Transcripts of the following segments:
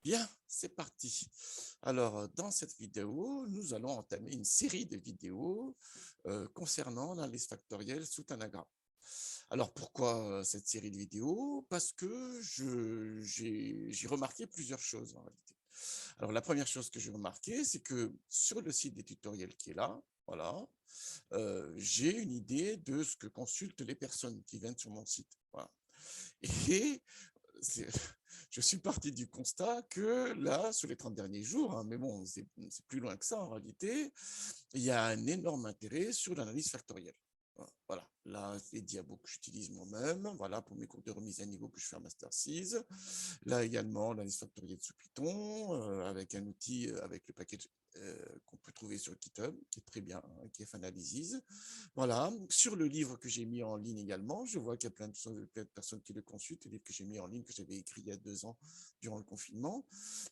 Bien, c'est parti. Alors, dans cette vidéo, nous allons entamer une série de vidéos concernant l'analyse factorielle sous Tanagra. Alors, pourquoi cette série de vidéos? Parce que j'ai remarqué plusieurs choses en réalité. Alors, la première chose que j'ai remarqué, c'est que sur le site des tutoriels qui est là, voilà, j'ai une idée de ce que consultent les personnes qui viennent sur mon site. Voilà. Et c'est- je suis parti du constat que là, sur les 30 derniers jours, hein, mais bon, c'est plus loin que ça en réalité, il y a un énorme intérêt sur l'analyse factorielle. Voilà, là, les diabos que j'utilise moi-même, voilà, pour mes cours de remise à niveau que je fais en Master 6. Là également, l'analyse factorielle sous Python, avec un outil, avec le package qu'on peut trouver sur GitHub, qui est très bien, hein, qui est Fanalysis. Voilà, sur le livre que j'ai mis en ligne également, je vois qu'il y a plein de personnes qui le consultent, le livre que j'ai mis en ligne, que j'avais écrit il y a 2 ans durant le confinement.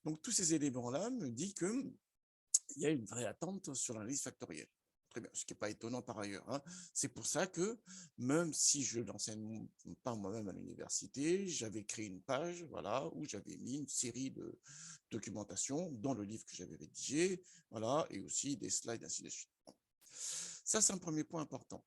Donc tous ces éléments-là me disent qu'il y a une vraie attente sur l'analyse factorielle. Très bien, ce qui n'est pas étonnant par ailleurs, hein. C'est pour ça que même si je n'enseigne pas moi-même à l'université, j'avais créé une page, voilà, où j'avais mis une série de documentation dans le livre que j'avais rédigé, voilà, et aussi des slides, ainsi de suite. Ça, c'est un premier point important.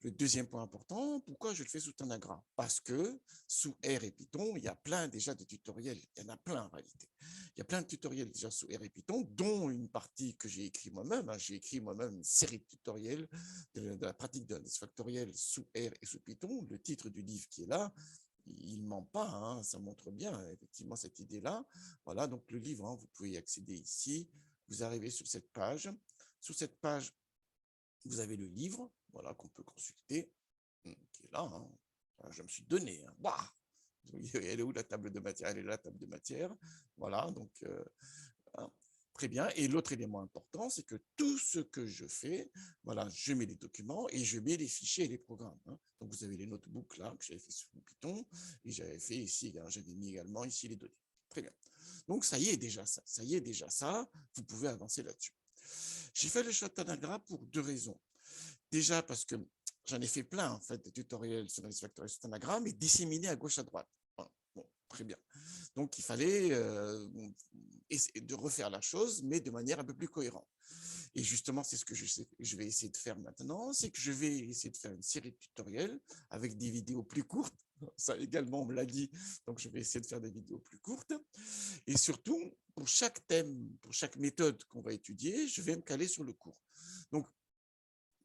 Le deuxième point important, pourquoi je le fais sous Tanagra? Parce que sous R et Python, il y a plein déjà de tutoriels. Il y en a plein en réalité. Il y a plein de tutoriels déjà sous R et Python, dont une partie que j'ai écrit moi-même. J'ai écrit moi-même une série de tutoriels de la pratique de l'analyse factorielle sous R et sous Python. Le titre du livre qui est là, il ne ment pas, hein, ça montre bien effectivement cette idée-là. Voilà, donc le livre, hein, vous pouvez y accéder ici. Vous arrivez sur cette page. Sur cette page, vous avez le livre, voilà, qu'on peut consulter, qui est là, hein. Je me suis donné, hein. Bah, elle est où la table de matière? Elle est là, la table de matière. Voilà, donc, hein, très bien. Et l'autre élément important, c'est que tout ce que je fais, voilà, je mets les documents et je mets les fichiers et les programmes, hein. Donc, vous avez les notebooks là, que j'avais fait sous Python, et j'avais fait ici, j'avais mis également ici les données. Très bien. Donc, ça y est déjà ça. Ça y est déjà ça. Vous pouvez avancer là-dessus. J'ai fait le Tanagra pour 2 raisons. Déjà parce que j'en ai fait plein, en fait, de tutoriels sur l'analyse factorielle sur Tanagra, mais disséminés à gauche, à droite. Voilà. Bon, très bien. Donc, il fallait essayer de refaire la chose, mais de manière un peu plus cohérente. Et justement, c'est ce que je vais essayer de faire maintenant, c'est que je vais essayer de faire une série de tutoriels avec des vidéos plus courtes. Ça également, on me l'a dit, donc je vais essayer de faire des vidéos plus courtes. Et surtout, pour chaque thème, pour chaque méthode qu'on va étudier, je vais me caler sur le cours. Donc,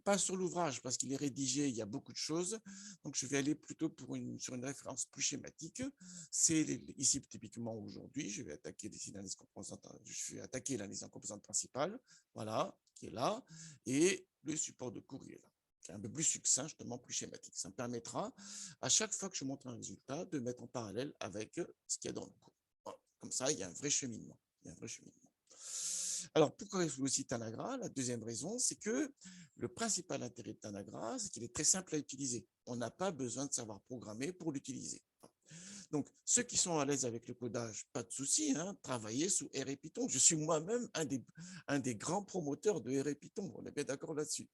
pas sur l'ouvrage parce qu'il est rédigé, il y a beaucoup de choses. Donc, je vais aller plutôt sur une référence plus schématique. C'est ici typiquement aujourd'hui, je vais attaquer l'analyse composante, je vais attaquer l'analyse en composante principale, voilà, qui est là, et le support de cours, il est là. C'est un peu plus succinct, justement, plus schématique. Ça me permettra, à chaque fois que je montre un résultat, de mettre en parallèle avec ce qu'il y a dans le cours. Voilà. Comme ça, il y a un vrai cheminement. Il y a un vrai cheminement. Alors, pourquoi aussi Tanagra? La deuxième raison, c'est que le principal intérêt de Tanagra, c'est qu'il est très simple à utiliser. On n'a pas besoin de savoir programmer pour l'utiliser. Donc, ceux qui sont à l'aise avec le codage, pas de souci, hein, travaillez sous R et Python. Je suis moi-même un des grands promoteurs de R et Python, on est bien d'accord là-dessus.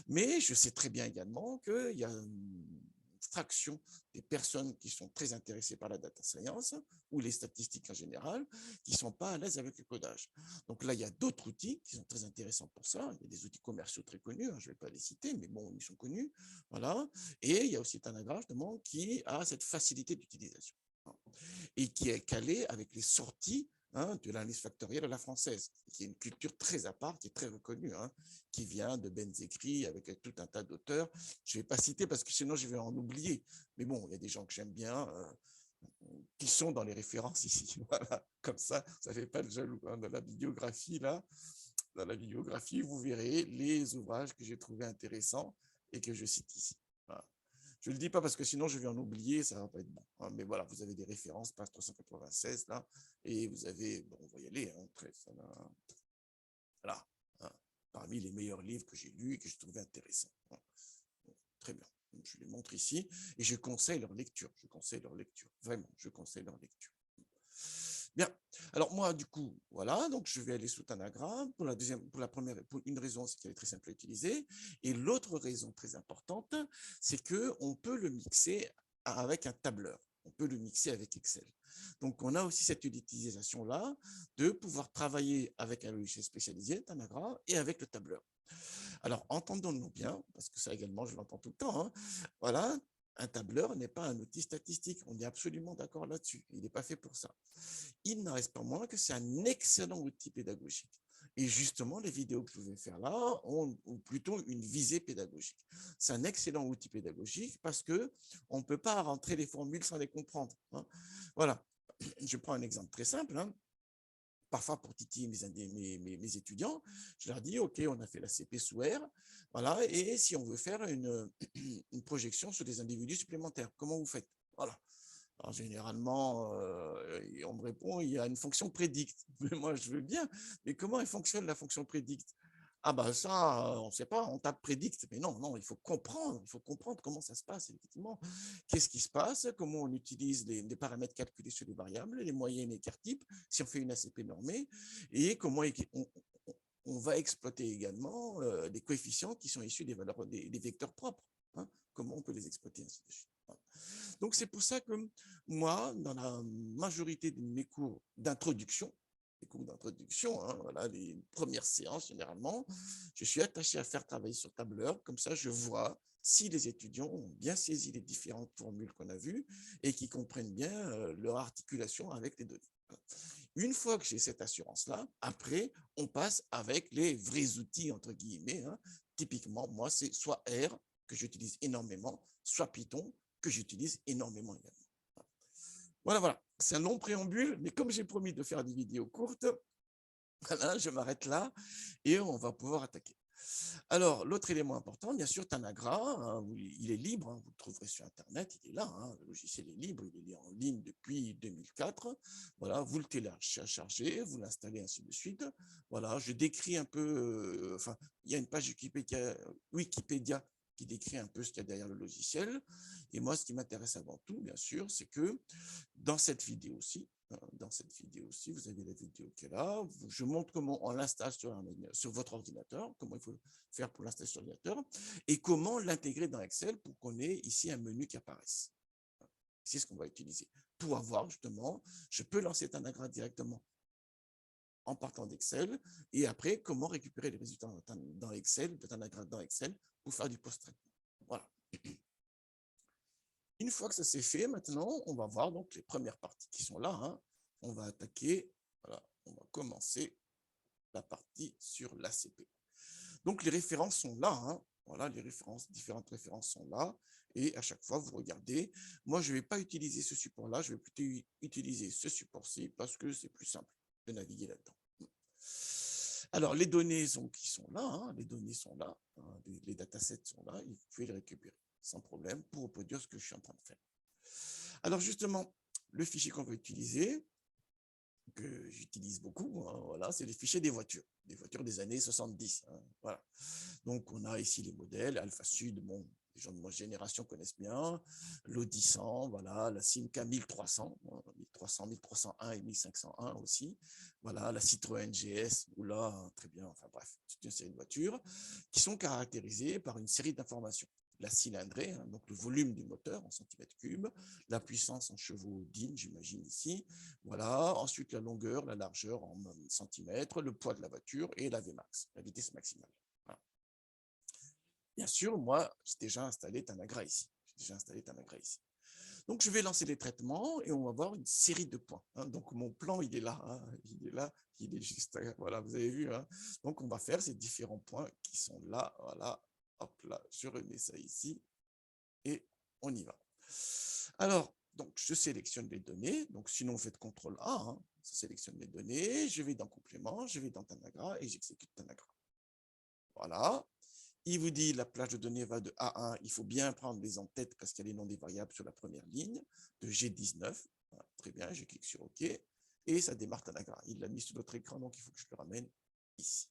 Mais je sais très bien également qu'il y a une fraction des personnes qui sont très intéressées par la data science ou les statistiques en général, qui ne sont pas à l'aise avec le codage. Donc là, il y a d'autres outils qui sont très intéressants pour ça. Il y a des outils commerciaux très connus, hein, je ne vais pas les citer, mais bon, ils sont connus. Voilà. Et il y a aussi Tanagra, justement, qui a cette facilité d'utilisation et qui est calé avec les sorties, hein, de l'analyse factorielle à la française, qui est une culture très à part, qui est très reconnue, hein, qui vient de Benzekri avec tout un tas d'auteurs. Je ne vais pas citer parce que sinon je vais en oublier. Mais bon, il y a des gens que j'aime bien, qui sont dans les références ici. Voilà, comme ça ne fait pas de jaloux, hein. Dans la bibliographie, là, dans la bibliographie, vous verrez les ouvrages que j'ai trouvés intéressants et que je cite ici. Voilà. Je ne le dis pas parce que sinon je vais en oublier, ça ne va pas être bon, hein. Mais voilà, vous avez des références, page 396 là, et vous avez, bon, on va y aller, hein, voilà, hein, parmi les meilleurs livres que j'ai lus et que je trouvais intéressants. Hein. Très bien, je les montre ici, et je conseille leur lecture, vraiment, je conseille leur lecture. Bien. Alors moi, du coup, voilà, donc je vais aller sous Tanagra. Pour une raison, c'est qu'elle est très simple à utiliser. Et l'autre raison très importante, c'est qu'on peut le mixer avec un tableur. On peut le mixer avec Excel. Donc, on a aussi cette utilisation-là de pouvoir travailler avec un logiciel spécialisé, Tanagra, et avec le tableur. Alors, entendons-nous bien, parce que ça également, je l'entends tout le temps, hein, voilà, un tableur n'est pas un outil statistique. On est absolument d'accord là-dessus. Il n'est pas fait pour ça. Il n'en reste pas moins que c'est un excellent outil pédagogique. Et justement, les vidéos que je vais faire là ont plutôt une visée pédagogique. C'est un excellent outil pédagogique parce que on ne peut pas rentrer les formules sans les comprendre, hein. Voilà. Je prends un exemple très simple, hein. Parfois, pour titiller mes étudiants, je leur dis, OK, on a fait la CP sous R, voilà, et si on veut faire une projection sur des individus supplémentaires, comment vous faites? Voilà. Alors, généralement, on me répond, il y a une fonction prédicte. Mais moi, je veux bien. Mais comment elle fonctionne, la fonction prédicte? Ah bah ça, on ne sait pas, on tape prédicte. Mais non, non, il faut comprendre comment ça se passe, effectivement. Qu'est-ce qui se passe? Comment on utilise les paramètres calculés sur les variables, les moyennes et écart types, si on fait une ACP normée, et comment on va exploiter également les coefficients qui sont issus des valeurs des vecteurs propres, hein, comment on peut les exploiter, ainsi de suite. Voilà. Donc, c'est pour ça que moi, dans la majorité de mes cours d'introduction, hein, voilà, les premières séances généralement, je suis attaché à faire travailler sur tableur, comme ça je vois si les étudiants ont bien saisi les différentes formules qu'on a vues et qui comprennent bien leur articulation avec les données. Une fois que j'ai cette assurance-là, après, on passe avec les vrais outils, entre guillemets, hein. Typiquement, moi, c'est soit R, que j'utilise énormément, soit Python, que j'utilise énormément également. Voilà, voilà. C'est un long préambule, mais comme j'ai promis de faire des vidéos courtes, voilà, je m'arrête là et on va pouvoir attaquer. Alors, l'autre élément important, bien sûr, Tanagra, hein, il est libre, hein, vous le trouverez sur Internet, il est là, hein, le logiciel est libre, il est en ligne depuis 2004. Voilà, vous le téléchargez, vous l'installez, ainsi de suite. Voilà, je décris un peu, enfin, il y a une page Wikipédia qui décrit un peu ce qu'il y a derrière le logiciel. Et moi, ce qui m'intéresse avant tout, bien sûr, c'est que dans cette vidéo aussi, vous avez la vidéo qui est là. Je montre comment on l'installe sur votre ordinateur, comment il faut faire pour l'installer sur l'ordinateur, et comment l'intégrer dans Excel pour qu'on ait ici un menu qui apparaisse. C'est ce qu'on va utiliser. Pour avoir justement, je peux lancer Tanagra directement en partant d'Excel, et après, comment récupérer les résultats dans Excel, de Tanagra dans Excel, pour faire du post-traitement. Voilà. Une fois que ça s'est fait, maintenant, on va voir donc les premières parties qui sont là, hein. On va attaquer, voilà, on va commencer la partie sur l'ACP. Donc, les références sont là, hein. Voilà, les références, différentes références sont là. Et à chaque fois, vous regardez. Moi, je ne vais pas utiliser ce support-là, je vais plutôt utiliser ce support-ci parce que c'est plus simple de naviguer là-dedans. Alors, les données qui sont là, hein, les données sont là, hein, les datasets sont là, vous pouvez les récupérer sans problème pour reproduire ce que je suis en train de faire. Alors, justement, le fichier qu'on va utiliser, que j'utilise beaucoup, hein, voilà, c'est les fichiers des voitures des années 70. Hein, voilà. Donc, on a ici les modèles, Alpha Sud, bon, les gens de ma génération connaissent bien, l'Audi 100, voilà, la Simca 1300, 1300, 1301 et 1501 aussi, voilà, la Citroën GS, oula, très bien, enfin bref, c'est une série de voitures qui sont caractérisées par une série d'informations. La cylindrée, hein, donc le volume du moteur en centimètres cubes, la puissance en chevaux DIN, j'imagine ici, voilà. Ensuite, la longueur, la largeur en centimètres, le poids de la voiture et la Vmax, la vitesse maximale. Voilà. Bien sûr, moi, j'ai déjà installé Tanagra ici. Donc, je vais lancer les traitements et on va voir une série de points. Hein. Donc, mon plan, il est là. Hein. Il est là. Il est juste. Voilà, vous avez vu. Hein. Donc, on va faire ces différents points qui sont là. Voilà. Hop là, je remets ça ici et on y va. Alors, donc, je sélectionne les données. Donc, sinon, vous faites CTRL A. Hein. Ça sélectionne les données. Je vais dans Complément, je vais dans Tanagra et j'exécute Tanagra. Voilà. Il vous dit la plage de données va de A1. Il faut bien prendre les en tête parce qu'il y a les noms des variables sur la première ligne de G19. Voilà, très bien, je clique sur OK. Et ça démarre Tanagra. Il l'a mis sur notre écran, donc il faut que je le ramène ici.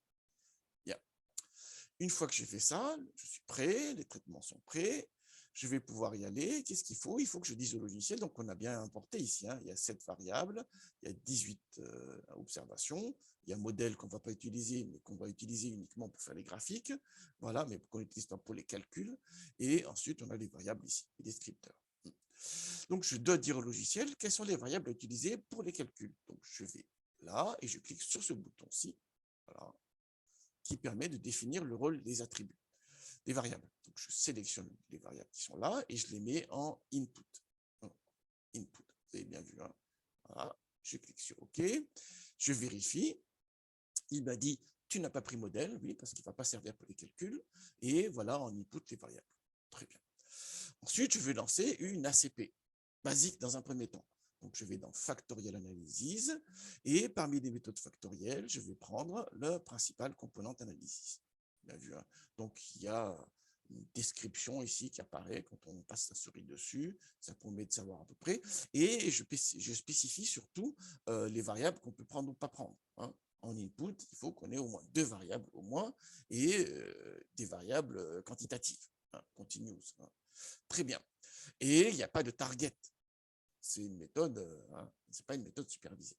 Bien. Une fois que j'ai fait ça, je suis prêt, les traitements sont prêts. Je vais pouvoir y aller. Qu'est-ce qu'il faut? Il faut que je dise au logiciel, donc on a bien importé ici, hein, il y a 7 variables, il y a 18 observations, il y a un modèle qu'on ne va pas utiliser, mais qu'on va utiliser uniquement pour faire les graphiques, voilà, mais qu'on utilise pas pour les calculs. Et ensuite, on a les variables ici, les descripteurs. Donc, je dois dire au logiciel quelles sont les variables à utiliser pour les calculs. Donc, je vais là et je clique sur ce bouton-ci, voilà, qui permet de définir le rôle des attributs, des variables. Donc, je sélectionne les variables qui sont là et je les mets en input. Input, vous avez bien vu, hein. Voilà, je clique sur OK, je vérifie. Il m'a dit, tu n'as pas pris modèle, oui, parce qu'il ne va pas servir pour les calculs. Et voilà, en input les variables. Très bien. Ensuite, je vais lancer une ACP, basique dans un premier temps. Donc, je vais dans Factorial Analysis, et parmi les méthodes factorielles, je vais prendre le principal component analysis. Bien vu, hein. Donc, il y a une description ici qui apparaît quand on passe sa souris dessus, ça permet de savoir à peu près, et je spécifie surtout les variables qu'on peut prendre ou pas prendre, hein. En input, il faut qu'on ait au moins 2 variables au moins, et des variables quantitatives, hein, continuous, hein. Très bien. Et il n'y a pas de target. C'est une méthode, hein, c'est pas une méthode supervisée.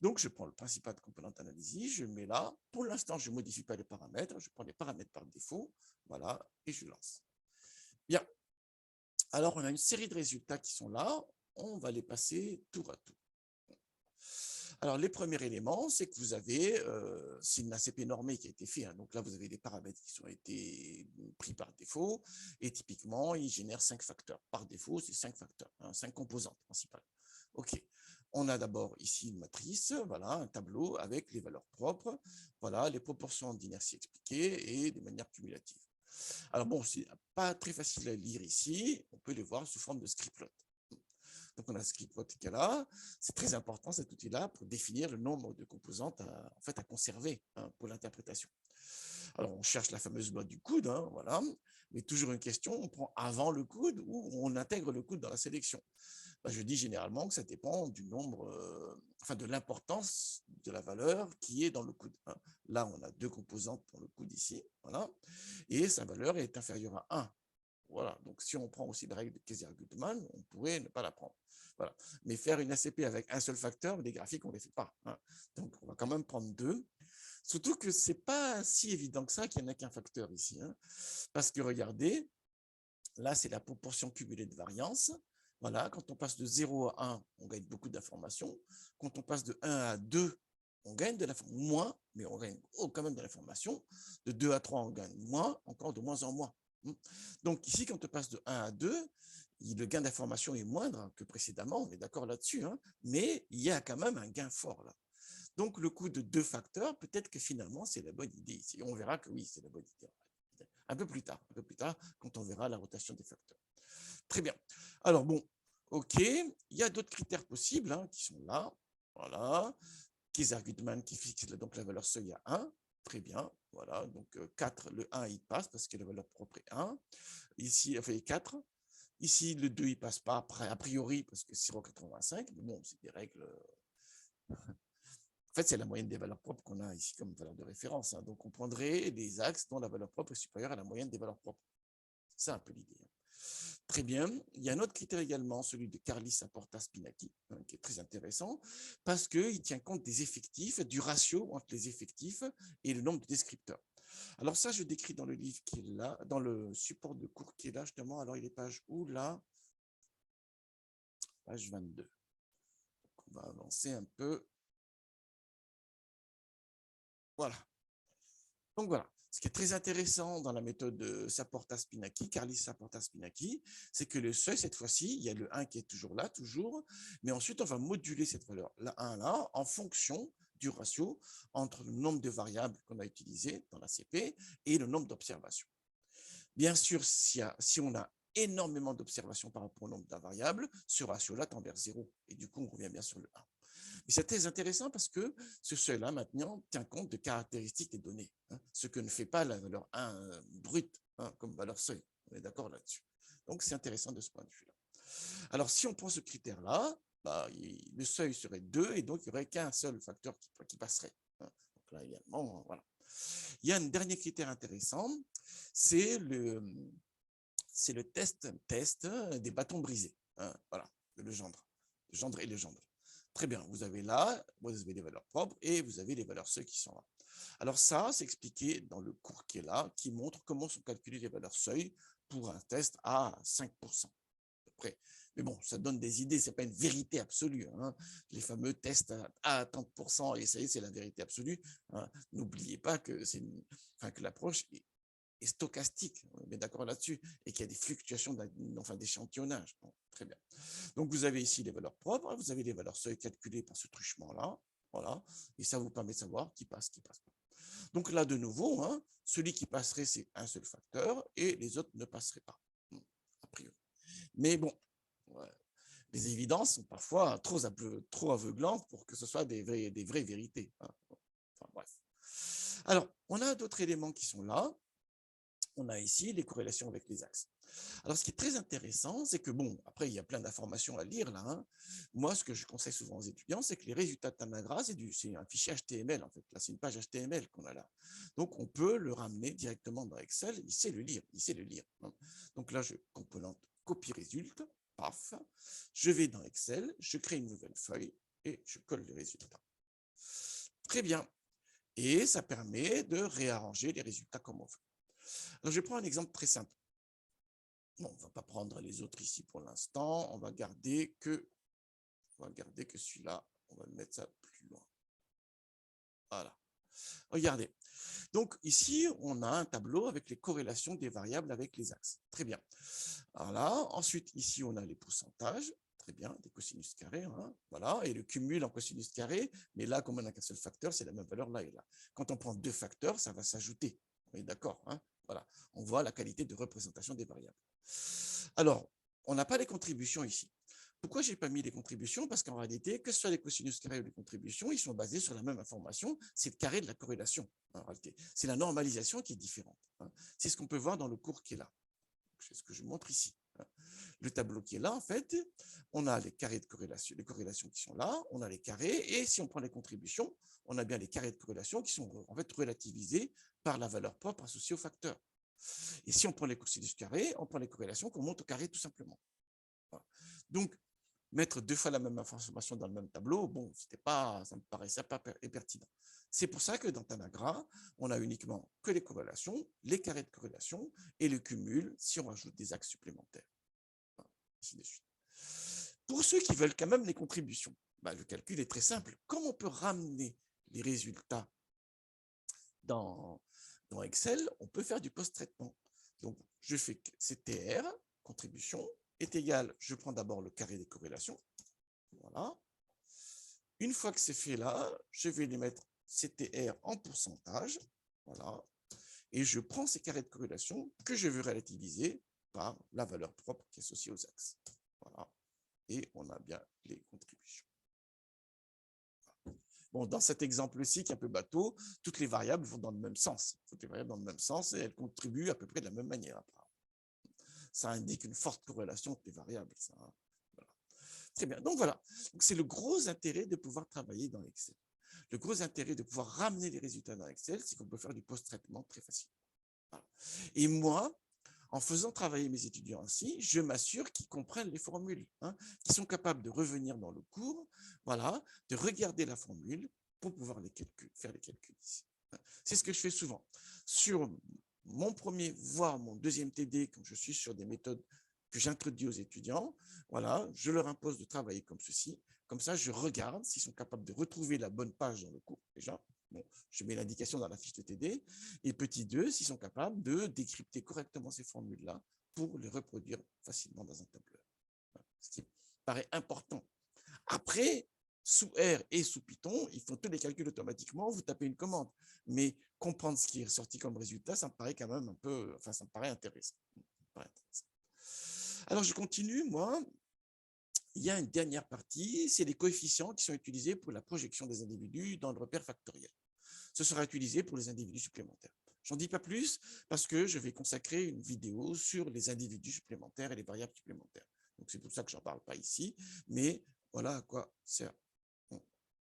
Donc, je prends le principal component analysis, je mets là. Pour l'instant, je ne modifie pas les paramètres. Je prends les paramètres par défaut. Voilà, et je lance. Bien. Alors, on a une série de résultats qui sont là. On va les passer tour à tour. Alors, les premiers éléments, c'est que vous avez, c'est une ACP normée qui a été faite, hein, donc là, vous avez des paramètres qui ont été pris par défaut, et typiquement, il génère 5 facteurs. Par défaut, c'est 5 facteurs, hein, 5 composantes principales. OK. On a d'abord ici une matrice, voilà, un tableau avec les valeurs propres, voilà, les proportions d'inertie expliquées et de manière cumulative. Alors bon, c'est pas très facile à lire ici, on peut les voir sous forme de scriptplot. Donc, on a ce scriptplot qui est là. C'est très important, cet outil-là, pour définir le nombre de composantes à conserver, hein, pour l'interprétation. Alors, on cherche la fameuse loi du coude, hein, voilà. Mais toujours une question, on prend avant le coude ou on intègre le coude dans la sélection? Ben, je dis généralement que ça dépend du nombre, de l'importance de la valeur qui est dans le coude, hein. Là, on a 2 composantes dans le coude ici, voilà. Et sa valeur est inférieure à 1. Voilà, donc si on prend aussi la règle de Kaiser-Gutmann, on pourrait ne pas la prendre. Voilà. Mais faire une ACP avec un seul facteur, les graphiques, on ne les fait pas, hein. Donc, on va quand même prendre 2. Surtout que ce n'est pas si évident que ça qu'il n'y en a qu'un facteur ici, hein. Parce que regardez, là, c'est la proportion cumulée de variance. Voilà, quand on passe de 0 à 1, on gagne beaucoup d'informations. Quand on passe de 1 à 2, on gagne de l'information, moins, mais on gagne quand même de l'information. De 2 à 3, on gagne moins, encore de moins en moins. Donc ici, quand on passe de 1 à 2, le gain d'information est moindre que précédemment, on est d'accord là-dessus, hein, mais il y a quand même un gain fort là. Donc le coût de 2 facteurs, peut-être que finalement, c'est la bonne idée ici. On verra que oui, c'est la bonne idée. Un peu plus tard, quand on verra la rotation des facteurs. Très bien. Alors bon, OK, il y a d'autres critères possibles, hein, qui sont là. Voilà. Kaiser-Gutmann qui fixe donc la valeur seuil à 1. Très bien. Voilà. Donc 4, le 1, il passe parce que la valeur propre est 1. Ici, enfin, 4. Ici, le 2, il passe pas, a priori, parce que c'est 0,85. Mais bon, c'est des règles. En fait, c'est la moyenne des valeurs propres qu'on a ici comme valeur de référence, hein. Donc, on prendrait les axes dont la valeur propre est supérieure à la moyenne des valeurs propres. C'est ça un peu l'idée, hein. Très bien. Il y a un autre critère également, celui de Carlis-Aporta-Spinaki, hein, qui est très intéressant, parce qu'il tient compte des effectifs, du ratio entre les effectifs et le nombre de descripteurs. Alors ça, je décris dans le livre qui est là, dans le support de cours qui est là, justement. Alors, il est page où, là? Page 22. Donc, on va avancer un peu. Voilà. Donc voilà, ce qui est très intéressant dans la méthode de Saporta-Spinaki, Carlis-Saporta-Spinaki, c'est que le seuil, cette fois-ci, il y a le 1 qui est toujours là, mais ensuite on va moduler cette valeur, la 1 là, en fonction du ratio entre le nombre de variables qu'on a utilisées dans la CP et le nombre d'observations. Bien sûr, si on a énormément d'observations par rapport au nombre de variables, ce ratio-là tend vers 0, et du coup on revient bien sur le 1. Mais c'est très intéressant parce que ce seuil-là, maintenant, tient compte de caractéristiques des données, hein, ce que ne fait pas la valeur 1 brute, hein, comme valeur seuil. On est d'accord là-dessus. Donc, c'est intéressant de ce point de vue-là. Alors, si on prend ce critère-là, bah, le seuil serait 2 et donc il n'y aurait qu'un seul facteur qui passerait, hein. Donc là, également, voilà. Il y a un dernier critère intéressant, c'est le test des bâtons brisés, hein, voilà, de Legendre et Legendre. Très bien, vous avez là, vous avez les valeurs propres et vous avez les valeurs seuil qui sont là. Alors ça, c'est expliqué dans le cours qui est là, qui montre comment sont calculées les valeurs seuil pour un test à 5% à peu près. Mais bon, ça donne des idées, ce n'est pas une vérité absolue, hein. Les fameux tests à 30%, et ça y est, c'est la vérité absolue, hein. N'oubliez pas que, que l'approche est stochastique, on est d'accord là-dessus, et qu'il y a des fluctuations d'échantillonnage. Bon, très bien. Donc, vous avez ici les valeurs propres, vous avez les valeurs seuil calculées par ce truchement-là, voilà, et ça vous permet de savoir qui passe pas. Donc là, de nouveau, hein, celui qui passerait, c'est un seul facteur, et les autres ne passeraient pas, a priori. Mais bon, ouais, les évidences sont parfois trop aveuglantes pour que ce soit des vraies vérités, hein. Enfin, bref. Alors, on a d'autres éléments qui sont là. On a ici les corrélations avec les axes. Alors, ce qui est très intéressant, c'est que, bon, après, il y a plein d'informations à lire là, hein. Moi, ce que je conseille souvent aux étudiants, c'est que les résultats de Tanagra, c'est un fichier HTML, en fait. Là, c'est une page HTML qu'on a là. Donc, on peut le ramener directement dans Excel. Il sait le lire, hein. Donc là, je composante copie résulte, paf. Je vais dans Excel, je crée une nouvelle feuille et je colle les résultats. Très bien. Et ça permet de réarranger les résultats comme on veut. Alors, je prends un exemple très simple. Bon, on ne va pas prendre les autres ici pour l'instant. On va garder que celui-là. On va mettre ça plus loin. Voilà. Regardez. Donc, ici, on a un tableau avec les corrélations des variables avec les axes. Très bien. Alors là, ensuite, ici, on a les pourcentages. Très bien, des cosinus carrés. Hein, voilà. Et le cumul en cosinus carré. Mais là, comme on n'a qu'un seul facteur, c'est la même valeur là et là. Quand on prend deux facteurs, ça va s'ajouter. On est d'accord, hein? Voilà. On voit la qualité de représentation des variables. Alors, on n'a pas les contributions ici. Pourquoi je n'ai pas mis les contributions? Parce qu'en réalité, que ce soit les cosinus carrés ou les contributions, ils sont basés sur la même information, c'est le carré de la corrélation, en réalité. C'est la normalisation qui est différente, hein. C'est ce qu'on peut voir dans le cours qui est là. C'est ce que je montre ici, hein. Le tableau qui est là, en fait, on a les carrés de corrélation, les corrélations qui sont là, on a les carrés, et si on prend les contributions, on a bien les carrés de corrélation qui sont en fait relativisés par la valeur propre associée au facteur. Et si on prend les cosinus carrés, on prend les corrélations qu'on monte au carré tout simplement. Voilà. Donc, mettre deux fois la même information dans le même tableau, bon, ça me paraissait pas pertinent. C'est pour ça que dans Tanagra, on a uniquement que les corrélations, les carrés de corrélation et le cumul si on rajoute des axes supplémentaires. Voilà, ainsi de suite. Pour ceux qui veulent quand même les contributions, le calcul est très simple. Comme on peut ramener les résultats dans Excel, on peut faire du post-traitement. Donc, je fais CTR, contribution, est égal, je prends d'abord le carré des corrélations. Voilà. Une fois que c'est fait là, je vais les mettre CTR en pourcentage. Voilà. Et je prends ces carrés de corrélation que je veux relativiser par la valeur propre qui est associée aux axes. Voilà. Et on a bien les contributions. Bon, dans cet exemple-ci, qui est un peu bateau, toutes les variables vont dans le même sens. Toutes les variables dans le même sens et elles contribuent à peu près de la même manière. Ça indique une forte corrélation entre les variables. Ça. Voilà. Très bien. Donc voilà. C'est le gros intérêt de pouvoir travailler dans Excel. Le gros intérêt de pouvoir ramener les résultats dans Excel, c'est qu'on peut faire du post-traitement très facilement. Voilà. Et moi, en faisant travailler mes étudiants ainsi, je m'assure qu'ils comprennent les formules, hein, qu'ils sont capables de revenir dans le cours, voilà, de regarder la formule pour pouvoir faire les calculs ici. C'est ce que je fais souvent. Sur mon premier, voire mon deuxième TD, quand je suis sur des méthodes que j'introduis aux étudiants, voilà, je leur impose de travailler comme ceci. Comme ça, je regarde s'ils sont capables de retrouver la bonne page dans le cours, déjà. Bon, je mets l'indication dans la fiche de TD. Et petit 2, s'ils sont capables de décrypter correctement ces formules-là pour les reproduire facilement dans un tableur. Ce qui paraît important. Après, sous R et sous Python, ils font tous les calculs automatiquement, vous tapez une commande. Mais comprendre ce qui est sorti comme résultat, ça me paraît quand même un peu, ça me paraît intéressant. Alors, je continue, moi. Il y a une dernière partie, c'est les coefficients qui sont utilisés pour la projection des individus dans le repère factoriel. Ce sera utilisé pour les individus supplémentaires. J'en dis pas plus parce que je vais consacrer une vidéo sur les individus supplémentaires et les variables supplémentaires. Donc c'est pour ça que j'en parle pas ici, mais voilà à quoi sert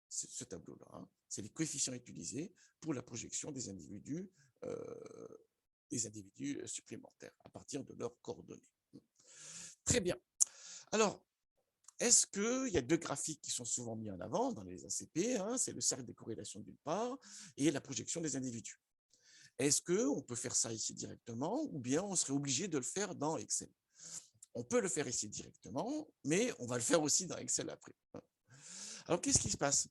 ce tableau-là, hein. C'est les coefficients utilisés pour la projection des individus supplémentaires à partir de leurs coordonnées. Très bien. Alors, est-ce qu'il y a deux graphiques qui sont souvent mis en avant dans les ACP, hein, c'est le cercle des corrélations d'une part et la projection des individus. Est-ce qu'on peut faire ça ici directement ou bien on serait obligé de le faire dans Excel? On peut le faire ici directement, mais on va le faire aussi dans Excel après. Alors, qu'est-ce qui se passe?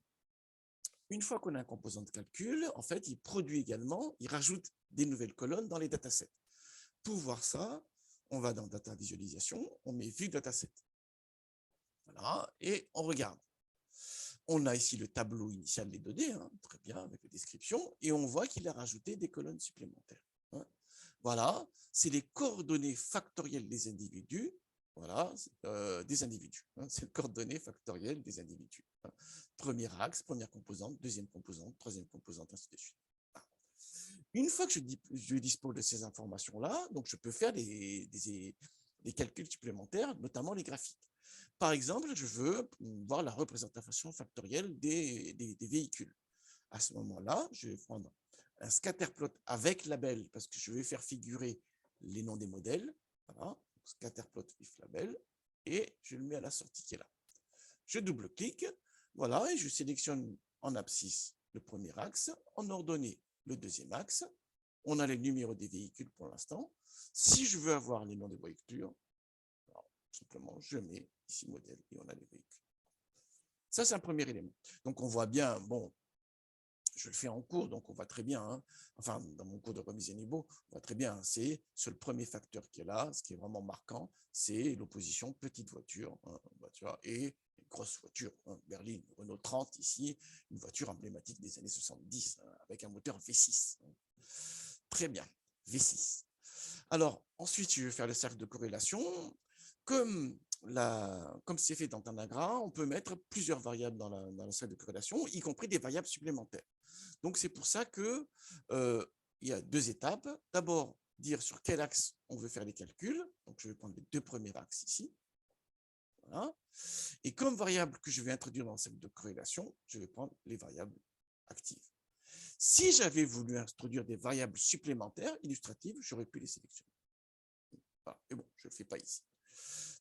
Une fois qu'on a un composant de calcul, en fait, il produit également, il rajoute des nouvelles colonnes dans les datasets. Pour voir ça, on va dans Data Visualisation, on met Vue Dataset. Voilà, et on regarde. On a ici le tableau initial des données, hein, très bien, avec la description, et on voit qu'il a rajouté des colonnes supplémentaires. Hein. Voilà, c'est les coordonnées factorielles des individus. Voilà, des individus. Hein, c'est le coordonnées factorielles des individus. Hein. Premier axe, première composante, deuxième composante, troisième composante, ainsi de suite. Voilà. Une fois que je dispose de ces informations-là, donc je peux faire des calculs supplémentaires, notamment les graphiques. Par exemple, je veux voir la représentation factorielle des véhicules. À ce moment-là, je vais prendre un scatterplot avec label parce que je vais faire figurer les noms des modèles. Voilà, scatterplot with label, et je le mets à la sortie qui est là. Je double-clique, voilà, et je sélectionne en abscisse le premier axe, en ordonnée le deuxième axe. On a les numéros des véhicules pour l'instant. Si je veux avoir les noms des voitures, simplement, je mets ici modèle et on a les véhicules. Ça, c'est un premier élément. Donc, on voit bien, bon, je le fais en cours, donc on voit très bien, hein, enfin, dans mon cours de remise à niveau, on voit très bien, c'est sur le premier facteur qui est là, ce qui est vraiment marquant, c'est l'opposition petite voiture, hein, voiture et grosse voiture, hein, berline, Renault 30 ici, une voiture emblématique des années 70, hein, avec un moteur V6. Hein. Très bien, V6. Alors, ensuite, je vais faire le cercle de corrélation. Comme c'est fait dans Tanagra, on peut mettre plusieurs variables dans le cercle de corrélation, y compris des variables supplémentaires. Donc, c'est pour ça qu'il y a deux étapes. D'abord, dire sur quel axe on veut faire les calculs. Donc, je vais prendre les deux premiers axes ici. Voilà. Et comme variable que je vais introduire dans le cercle de corrélation, je vais prendre les variables actives. Si j'avais voulu introduire des variables supplémentaires, illustratives, j'aurais pu les sélectionner. Voilà. Mais bon, je ne le fais pas ici.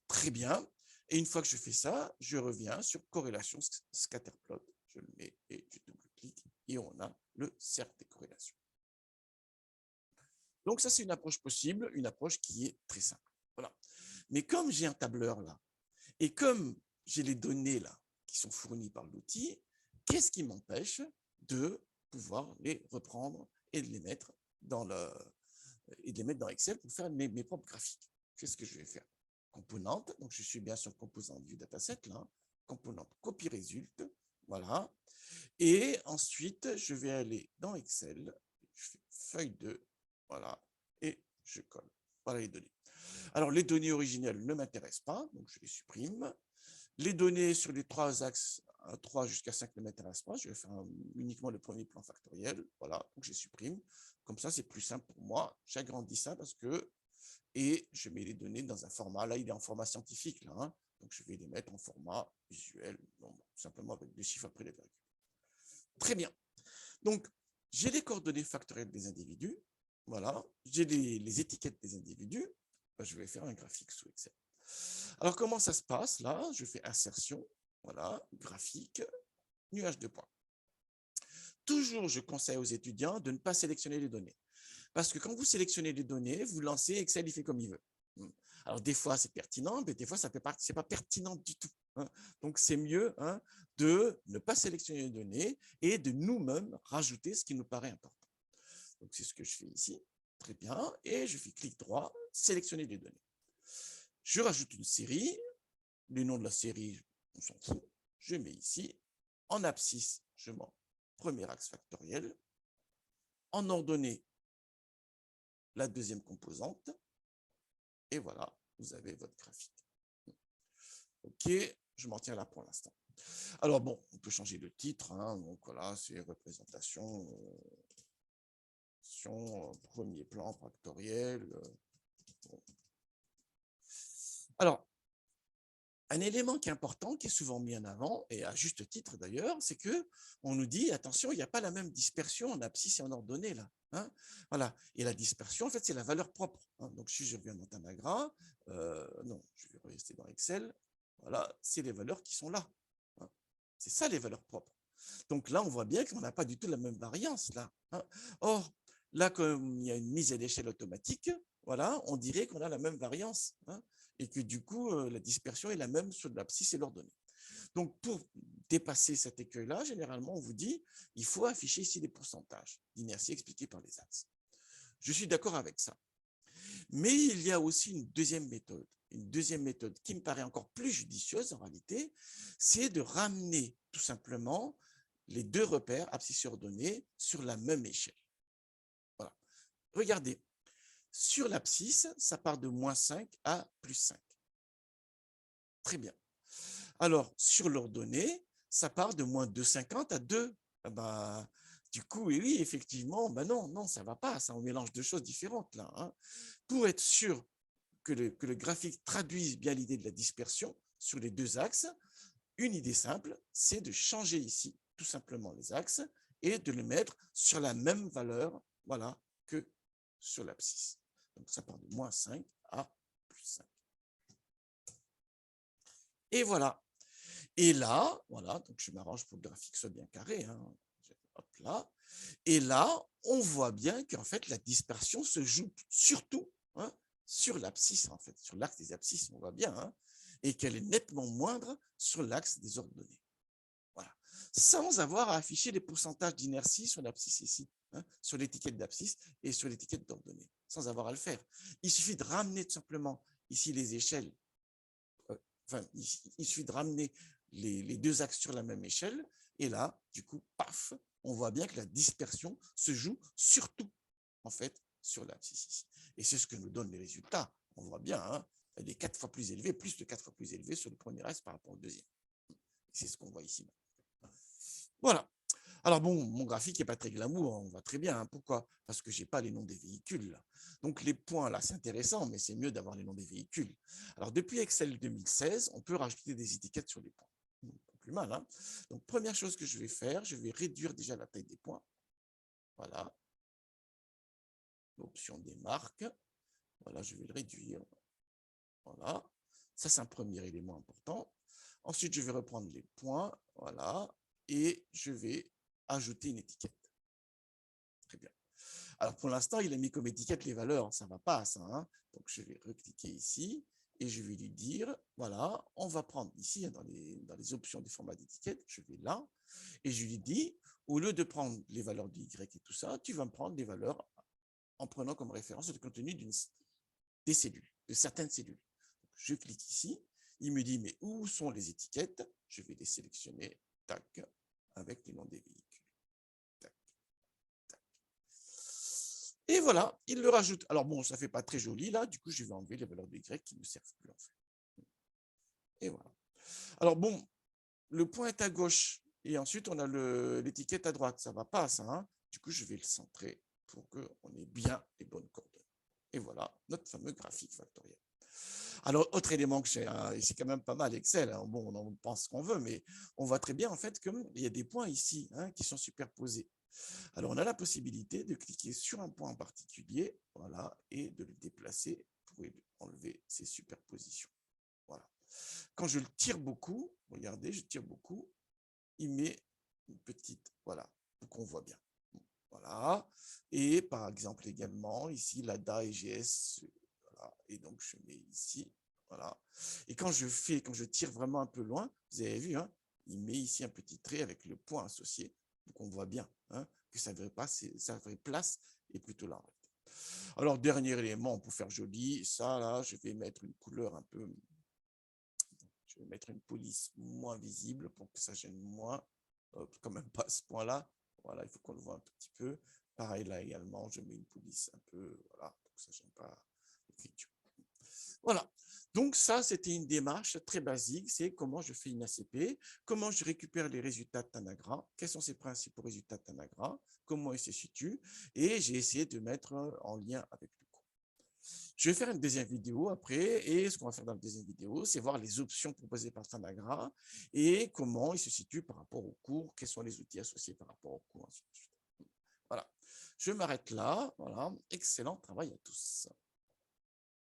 Très bien. Et une fois que je fais ça, je reviens sur corrélation scatterplot. Je le mets et je double-clique et on a le cercle des corrélations. Donc ça, c'est une approche possible, une approche qui est très simple. Voilà. Mais comme j'ai un tableur là, et comme j'ai les données là qui sont fournies par l'outil, qu'est-ce qui m'empêche de pouvoir les reprendre et de les mettre dans Excel pour faire mes propres graphiques? Qu'est-ce que je vais faire? Composante, donc je suis bien sur composante view dataset là, composante copy result, voilà. Et ensuite, je vais aller dans Excel, je fais feuille 2, voilà, et je colle. Voilà les données. Alors, les données originelles ne m'intéressent pas, donc je les supprime. Les données sur les trois axes, 3 jusqu'à 5 ne m'intéressent pas. Je vais faire uniquement le premier plan factoriel. Voilà, donc je les supprime. Comme ça, c'est plus simple pour moi. J'agrandis ça parce que... Et je mets les données dans un format. Là, il est en format scientifique. Là, hein, donc, je vais les mettre en format visuel. Donc, simplement avec des chiffres après les virgules. Très bien. Donc, j'ai les coordonnées factorielles des individus. Voilà. J'ai les étiquettes des individus. Je vais faire un graphique sous Excel. Alors, comment ça se passe? Là, je fais insertion, voilà, graphique, nuage de points. Toujours, je conseille aux étudiants de ne pas sélectionner les données. Parce que quand vous sélectionnez les données, vous lancez, Excel, il fait comme il veut. Alors, des fois, c'est pertinent, mais des fois, ce n'est pas pertinent du tout. Hein. Donc, c'est mieux de ne pas sélectionner les données et de nous-mêmes rajouter ce qui nous paraît important. Donc, c'est ce que je fais ici. Très bien. Et je fais clic droit, sélectionner les données. Je rajoute une série. Le nom de la série, on s'en fout. Je mets ici. En abscisse, je mets premier axe factoriel. En ordonnée, la deuxième composante. Et voilà, vous avez votre graphique. OK, je m'en tiens là pour l'instant. Alors bon, on peut changer de titre. Hein, donc voilà, c'est représentation, premier plan factoriel. Bon. Alors, un élément qui est important, qui est souvent mis en avant, et à juste titre d'ailleurs, c'est qu'on nous dit, attention, il n'y a pas la même dispersion en abscisse et en ordonnée là. Hein, voilà. Et la dispersion, en fait, c'est la valeur propre. Hein. Donc, si je reviens dans Tanagra, non, je vais rester dans Excel. Voilà, c'est les valeurs qui sont là. Hein. C'est ça les valeurs propres. Donc là, on voit bien qu'on n'a pas du tout la même variance là. Hein. Or, là, comme il y a une mise à l'échelle automatique, voilà, on dirait qu'on a la même variance, hein, et que du coup, la dispersion est la même sur l'abscisse et l'ordonnée. Donc, pour dépasser cet écueil-là, généralement, on vous dit il faut afficher ici les pourcentages d'inertie expliqués par les axes. Je suis d'accord avec ça. Mais il y a aussi une deuxième méthode qui me paraît encore plus judicieuse en réalité, c'est de ramener tout simplement les deux repères abscisse et ordonnée sur la même échelle. Voilà. Regardez, sur l'abscisse, ça part de -5 à +5. Très bien. Alors, sur l'ordonnée, ça part de -2,50 à 2. Ah bah, du coup, oui, effectivement, bah non, ça ne va pas. Ça, on mélange deux choses différentes là. Hein. Pour être sûr que le graphique traduise bien l'idée de la dispersion sur les deux axes, une idée simple, c'est de changer ici tout simplement les axes et de le mettre sur la même valeur, voilà, que sur l'abscisse. Donc, ça part de -5 à +5. Et voilà. Et là, voilà, donc je m'arrange pour que le graphique soit bien carré. Hein. Hop là. Et là, on voit bien qu'en fait, la dispersion se joue surtout hein, sur l'abscisse, en fait, sur l'axe des abscisses, on voit bien, hein, et qu'elle est nettement moindre sur l'axe des ordonnées. Voilà. Sans avoir à afficher les pourcentages d'inertie sur l'abscisse ici, hein, sur l'étiquette d'abscisse et sur l'étiquette d'ordonnée, sans avoir à le faire. Il suffit de ramener tout simplement ici les échelles, enfin, il suffit de ramener les deux axes sur la même échelle, et là, du coup, paf, on voit bien que la dispersion se joue surtout, en fait, sur l'abscisse ici. Et c'est ce que nous donnent les résultats. On voit bien, hein, elle est 4 fois plus élevée, plus de 4 fois plus élevée sur le premier axe par rapport au deuxième. C'est ce qu'on voit ici. Voilà. Alors bon, mon graphique n'est pas très glamour, on voit très bien. Hein. Pourquoi? Parce que je n'ai pas les noms des véhicules. Là. Donc les points, là, c'est intéressant, mais c'est mieux d'avoir les noms des véhicules. Alors depuis Excel 2016, on peut rajouter des étiquettes sur les points. Pas plus mal. Hein. Donc première chose que je vais faire, je vais réduire déjà la taille des points. Voilà. L'option des marques. Voilà, je vais le réduire. Voilà. Ça, c'est un premier élément important. Ensuite, je vais reprendre les points. Voilà. Et je vais ajouter une étiquette. Très bien. Alors, pour l'instant, il a mis comme étiquette les valeurs. Ça ne va pas, ça. Hein. Donc, je vais recliquer ici et je vais lui dire, voilà, on va prendre ici, dans les options du format d'étiquette, je vais là, et je lui dis, au lieu de prendre les valeurs de Y et tout ça, tu vas me prendre les valeurs en prenant comme référence le contenu des cellules, de certaines cellules. Donc, je clique ici, il me dit, mais où sont les étiquettes? Je vais les sélectionner, tac, avec les noms des véhicules. Et voilà, il le rajoute. Alors bon, ça ne fait pas très joli là, du coup, je vais enlever les valeurs de Y qui ne servent plus en fait. Et voilà. Alors bon, le point est à gauche et ensuite on a l'étiquette à droite. Ça ne va pas ça. Hein. Du coup, je vais le centrer pour qu'on ait bien les bonnes coordonnées. Et voilà, notre fameux graphique factoriel. Alors, autre élément que j'ai, c'est quand même pas mal Excel. Hein. Bon, on en pense ce qu'on veut, mais on voit très bien en fait qu'il y a des points ici hein, qui sont superposés. Alors, on a la possibilité de cliquer sur un point en particulier, voilà, et de le déplacer pour enlever ces superpositions. Voilà. Quand je le tire beaucoup, regardez, je tire beaucoup, il met une petite, voilà, pour qu'on voit bien. Voilà. Et par exemple également, ici, l'ADA et GS, voilà. Et donc, je mets ici, voilà. Et quand je tire vraiment un peu loin, vous avez vu, hein, il met ici un petit trait avec le point associé, pour qu'on voit bien hein, que sa vraie place est plutôt là. Alors, dernier élément pour faire joli, ça là, je vais mettre une couleur un peu, je vais mettre une police moins visible pour que ça gêne moins, quand même pas à ce point-là. Voilà, il faut qu'on le voit un tout petit peu. Pareil là également, je mets une police un peu, voilà, pour que ça ne gêne pas l'écriture. Voilà. Donc ça, c'était une démarche très basique, c'est comment je fais une ACP, comment je récupère les résultats de Tanagra, quels sont ces principaux résultats de Tanagra, comment ils se situent, et j'ai essayé de mettre en lien avec le cours. Je vais faire une deuxième vidéo après, et ce qu'on va faire dans la deuxième vidéo, c'est voir les options proposées par Tanagra et comment ils se situent par rapport au cours, quels sont les outils associés par rapport au cours, ainsi de suite. Voilà. Je m'arrête là. Voilà. Excellent travail à tous.